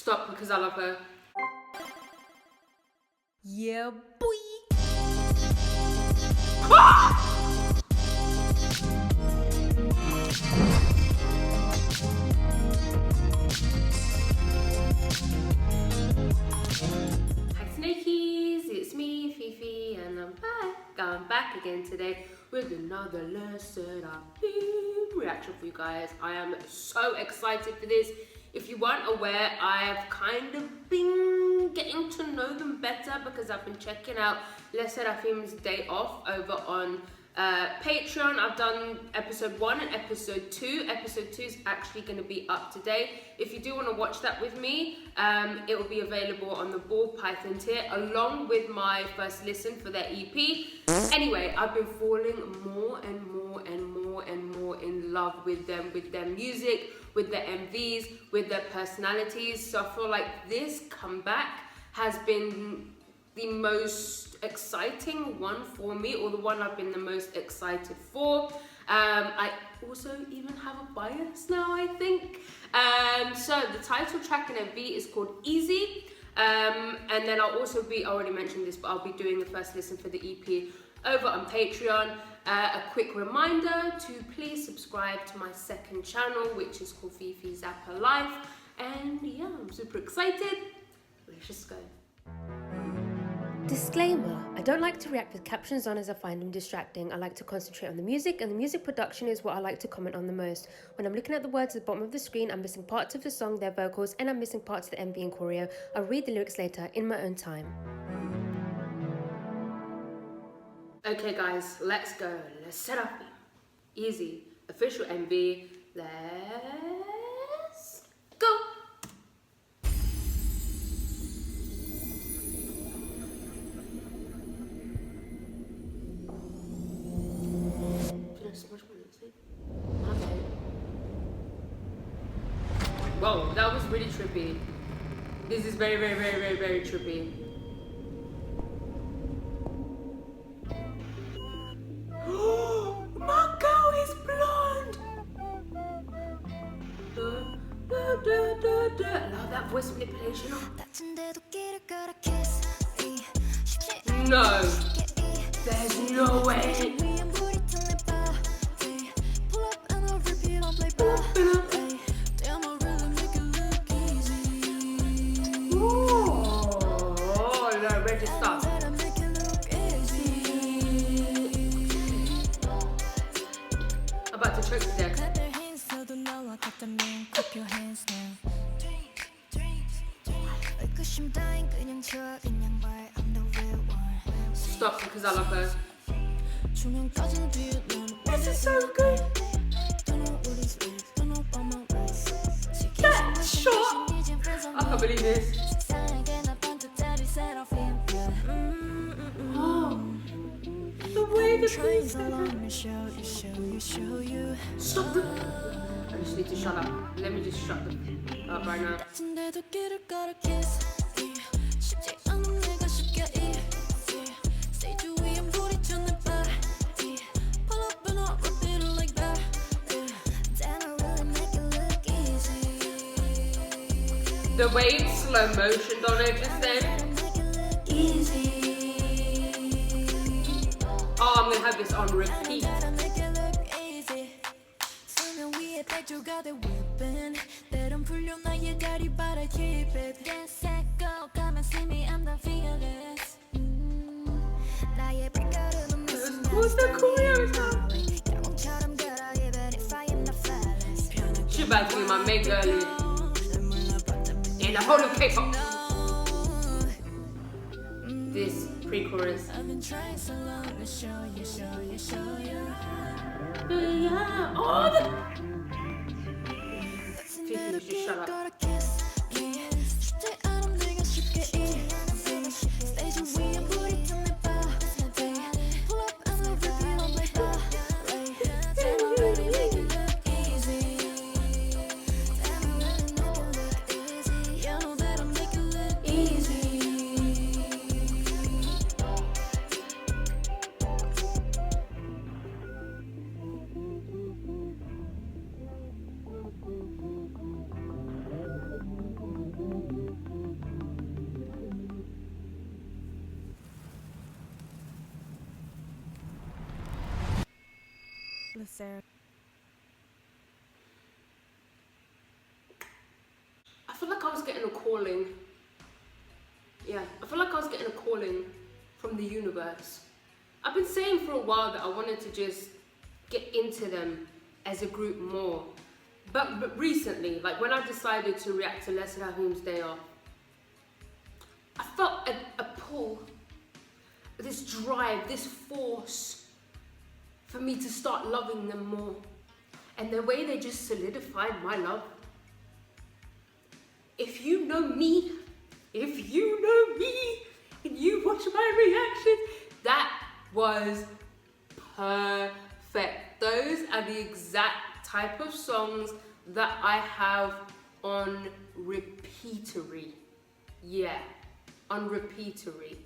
Stop because I love her. Yeah, boy. Hi Snakies, it's me, Fifi, and I'm back again today with another Sserafim reaction for you guys. I am so excited for this. If you weren't aware, I've kind of been getting to know them better because I've been checking out Sserafim's Day Off over on Patreon. I've done episode 1 and episode 2. Episode 2 is actually going to be up today. If you do want to watch that with me, it will be available on the Ball Python tier along with my first listen for their EP. Anyway, I've been falling more and more in love with them, with their music, with their MVs, with their personalities. So I feel like this comeback has been the most exciting one for me, or the one I've been the most excited for. I also even have a bias now, I think. So the title track and MV is called Easy. And then I'll also be, I already mentioned this, but I'll be doing the first listen for the EP over on Patreon. A quick reminder to please subscribe to my second channel, which is called Fifi Zappa Life. And yeah, I'm super excited. Let's just go. Disclaimer, I don't like to react with captions on as I find them distracting. I like to concentrate on the music, and the music production is what I like to comment on the most. When I'm looking at the words at the bottom of the screen, I'm missing parts of the song, their vocals, and I'm missing parts of the MV and choreo. I'll read the lyrics later in my own time. Okay guys, let's go. Sserafim. Easy. Official MV. Let's go. Whoa, that was really trippy. This is very trippy. My girl is blonde. I love that voice manipulation. No, there's no way. About to choke to death. Stop because I love her. This is so good. That shot. I can't believe this. Oh, the way the piece. Stop the... I just need to shut up. Let me just shut up right now. The way it's slow motioned on it just then. Easy. Oh, I'm gonna have this on repeat. What's the choreo? She about to be my main girlie in the whole of K-pop. This pre-chorus. Yeah. Oh, the... Fifi, you should shut up. Rseraphim. I feel like I was getting a calling. Yeah, I feel like I was getting a calling from the universe. I've been saying for a while that I wanted to just get into them as a group more. But recently, like when I decided to react to Rseraphim's Day Off, I felt a pull, this drive, this force for me to start loving them more. And the way they just solidified my love. If you know me, and you watch my reactions, that was perfect. Those are the exact type of songs that I have on repeatery. Yeah, on repeatery.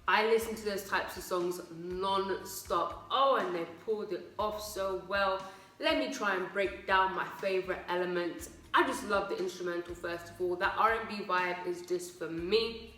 I listen to those types of songs non-stop. Oh, and they pulled it off so well. Let me try and break down my favorite elements. I just love the instrumental first of all. That R&B vibe is just for me.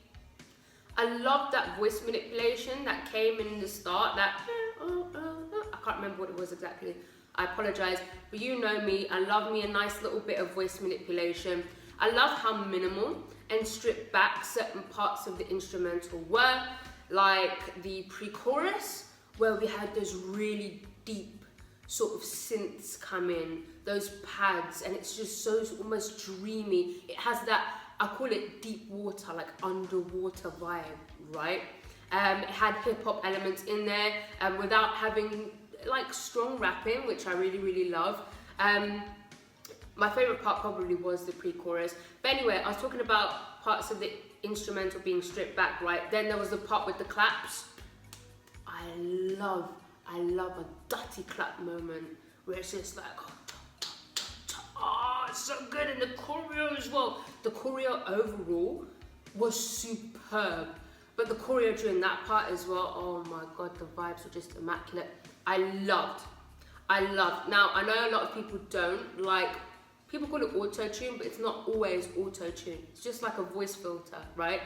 I love that voice manipulation that came in the start. That I can't remember what it was exactly. I apologize, but you know me. I love me a nice little bit of voice manipulation. I love how minimal and stripped back certain parts of the instrumental were, like the pre-chorus where we had those really deep sort of synths come in, those pads, and it's just so almost dreamy. It has that, I call it deep water, like underwater vibe, right? It had hip hop elements in there without having like strong rapping, which I really love. My favorite part probably was the pre-chorus. But anyway, I was talking about parts of the instrumental being stripped back, right? Then there was the part with the claps. I love a dirty clap moment where it's just like, oh, it's so good. And the choreo as well. The choreo overall was superb. But the choreo during that part as well, oh my God, the vibes were just immaculate. I loved. Now, I know a lot of people don't like, people call it auto-tune, but it's not always auto-tune. It's just like a voice filter, right?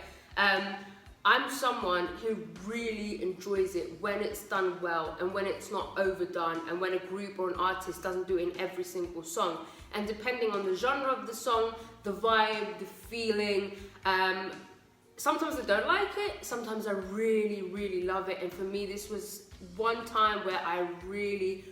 I'm someone who really enjoys it when it's done well and when it's not overdone and when a group or an artist doesn't do it in every single song. And depending on the genre of the song, the vibe, the feeling, sometimes I don't like it, sometimes I really love it. And for me, this was one time where I really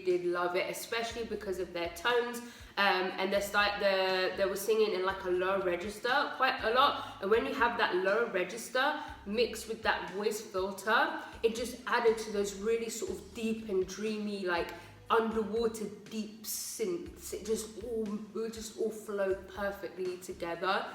did love it, especially because of their tones. And they were singing in like a low register quite a lot, and when you have that low register mixed with that voice filter, it just added to those really sort of deep and dreamy, like underwater deep synths. It just all flowed perfectly together.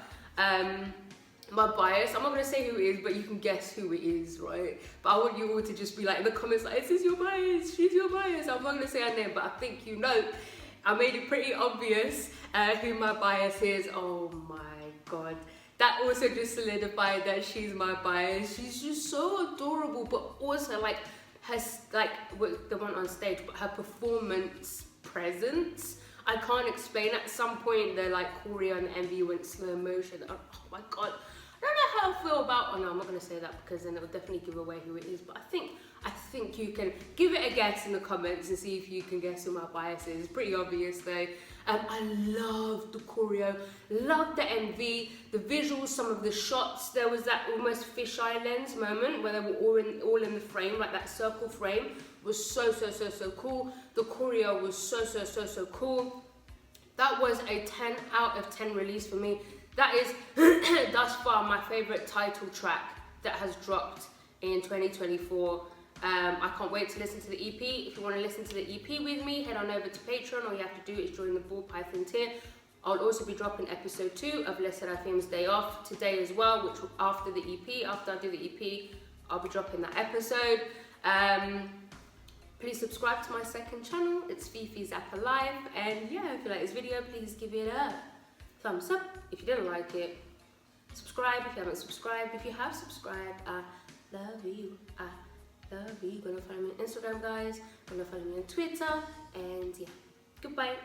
My bias, I'm not gonna say who it is, but you can guess who it is, right? But I want you all to just be like in the comments like, is this your bias? She's your bias. I'm not gonna say her name, but I think you know. I made it pretty obvious who my bias is. Oh my God. That also just solidified that she's my bias. She's just so adorable, but also like her, like the one on stage, but her performance presence. I can't explain. At some point, the like choreo and the MV went slow motion. Oh my God. I don't know how I feel about, oh no, I'm not going to say that because then it will definitely give away who it is, but I think you can give it a guess in the comments and see if you can guess who my bias is. It's pretty obvious though. I love the choreo, love the MV, the visuals, some of the shots. There was that almost fisheye lens moment where they were all in the frame, like that circle frame was so cool. The choreo was so cool. That was a 10 out of 10 release for me. That is thus far my favorite title track that has dropped in 2024. I can't wait to listen to the EP. If you want to listen to the EP with me, head on over to Patreon. All you have to do is join the Ball Python tier. I'll also be dropping episode 2 of Sserafim's Day Off today as well, which after the EP, after I do the EP, I'll be dropping that episode. Please subscribe to my second channel. It's Fifi's App Alive. And yeah, if you like this video, please give it a thumbs up. If you didn't like it, subscribe if you haven't subscribed. If you have subscribed, I love you. I love you. Gonna follow me on Instagram, guys. Gonna follow me on Twitter. And yeah, goodbye.